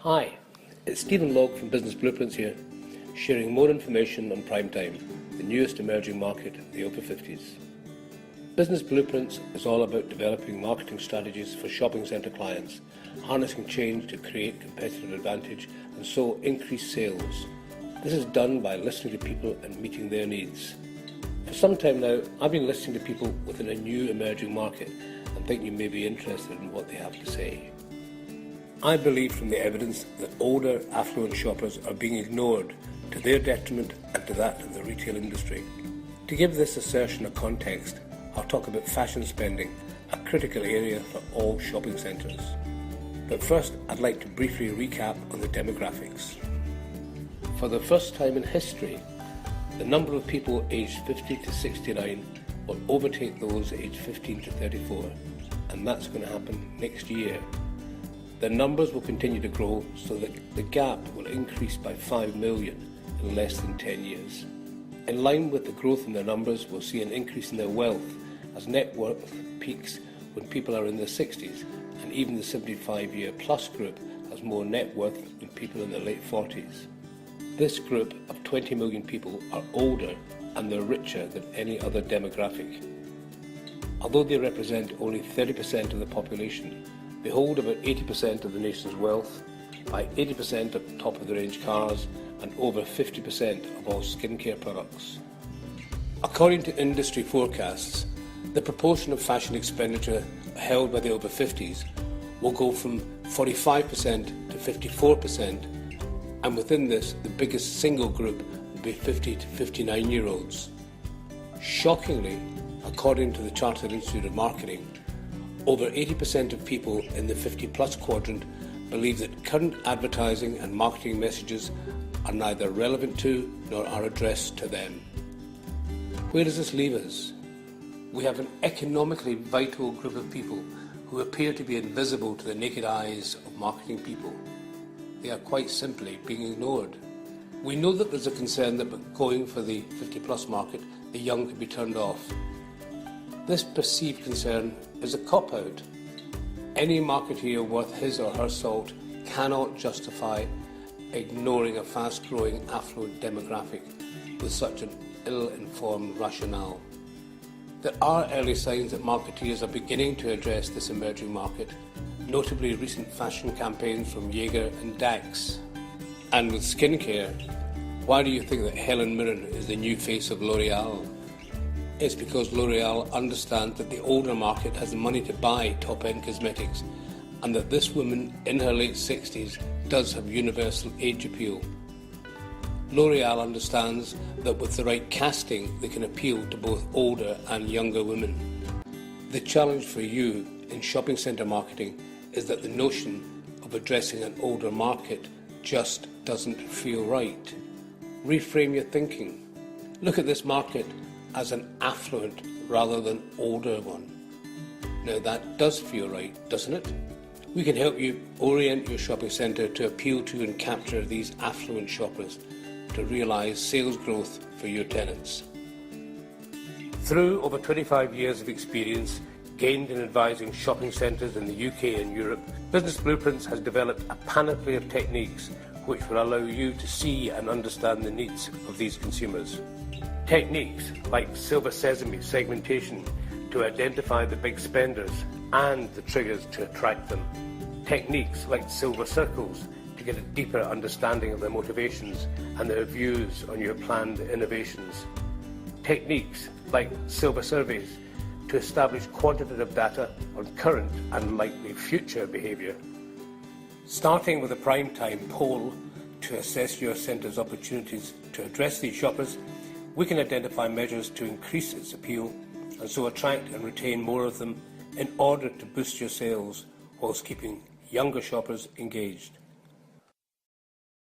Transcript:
Hi, it's Stephen Logg from Business Blueprints here, sharing more information on Prime Time, the newest emerging market, the over 50s. Business Blueprints is all about developing marketing strategies for shopping centre clients, harnessing change to create competitive advantage and so increase sales. This is done by listening to people and meeting their needs. For some time now, I've been listening to people within a new emerging market and think you may be interested in what they have to say. I believe from the evidence that older, affluent shoppers are being ignored to their detriment and to that of the retail industry. To give this assertion a context, I'll talk about fashion spending, a critical area for all shopping centres. But first, I'd like to briefly recap on the demographics. For the first time in history, the number of people aged 50 to 69 will overtake those aged 15 to 34, and that's going to happen next year. The numbers will continue to grow so that the gap will increase by 5 million in less than 10 years. In line with the growth in their numbers, we'll see an increase in their wealth as net worth peaks when people are in their 60s, and even the 75-year plus group has more net worth than people in their late 40s. This group of 20 million people are older and they're richer than any other demographic. Although they represent only 30% of the population, they hold about 80% of the nation's wealth, buy 80% of top-of-the-range cars, and over 50% of all skincare products. According to industry forecasts, the proportion of fashion expenditure held by the over 50s will go from 45% to 54%, and within this, the biggest single group will be 50 to 59-year-olds. Shockingly, according to the Chartered Institute of Marketing, over 80% of people in the 50-plus quadrant believe that current advertising and marketing messages are neither relevant to nor are addressed to them. Where does this leave us? We have an economically vital group of people who appear to be invisible to the naked eyes of marketing people. They are quite simply being ignored. We know that there's a concern that by going for the 50-plus market, the young can be turned off. This perceived concern is a cop-out. Any marketeer worth his or her salt cannot justify ignoring a fast-growing affluent demographic with such an ill-informed rationale. There are early signs that marketeers are beginning to address this emerging market, notably recent fashion campaigns from Jaeger and Dax. And with skincare, why do you think that Helen Mirren is the new face of L'Oreal? It's because L'Oreal understands that the older market has the money to buy top-end cosmetics, and that this woman in her late 60s does have universal age appeal. L'Oreal understands that with the right casting, they can appeal to both older and younger women. The challenge for you in shopping centre marketing is that the notion of addressing an older market just doesn't feel right. Reframe your thinking. Look at this market as an affluent rather than older one. Now that does feel right, doesn't it? We can help you orient your shopping centre to appeal to and capture these affluent shoppers to realise sales growth for your tenants. Through over 25 years of experience gained in advising shopping centres in the UK and Europe, Business Blueprints has developed a panoply of techniques which will allow you to see and understand the needs of these consumers. Techniques like Silver Sesame segmentation to identify the big spenders and the triggers to attract them. Techniques like Silver Circles to get a deeper understanding of their motivations and their views on your planned innovations. Techniques like Silver Surveys to establish quantitative data on current and likely future behaviour. Starting with a prime time poll to assess your centre's opportunities to address these shoppers, we can identify measures to increase its appeal and so attract and retain more of them in order to boost your sales whilst keeping younger shoppers engaged.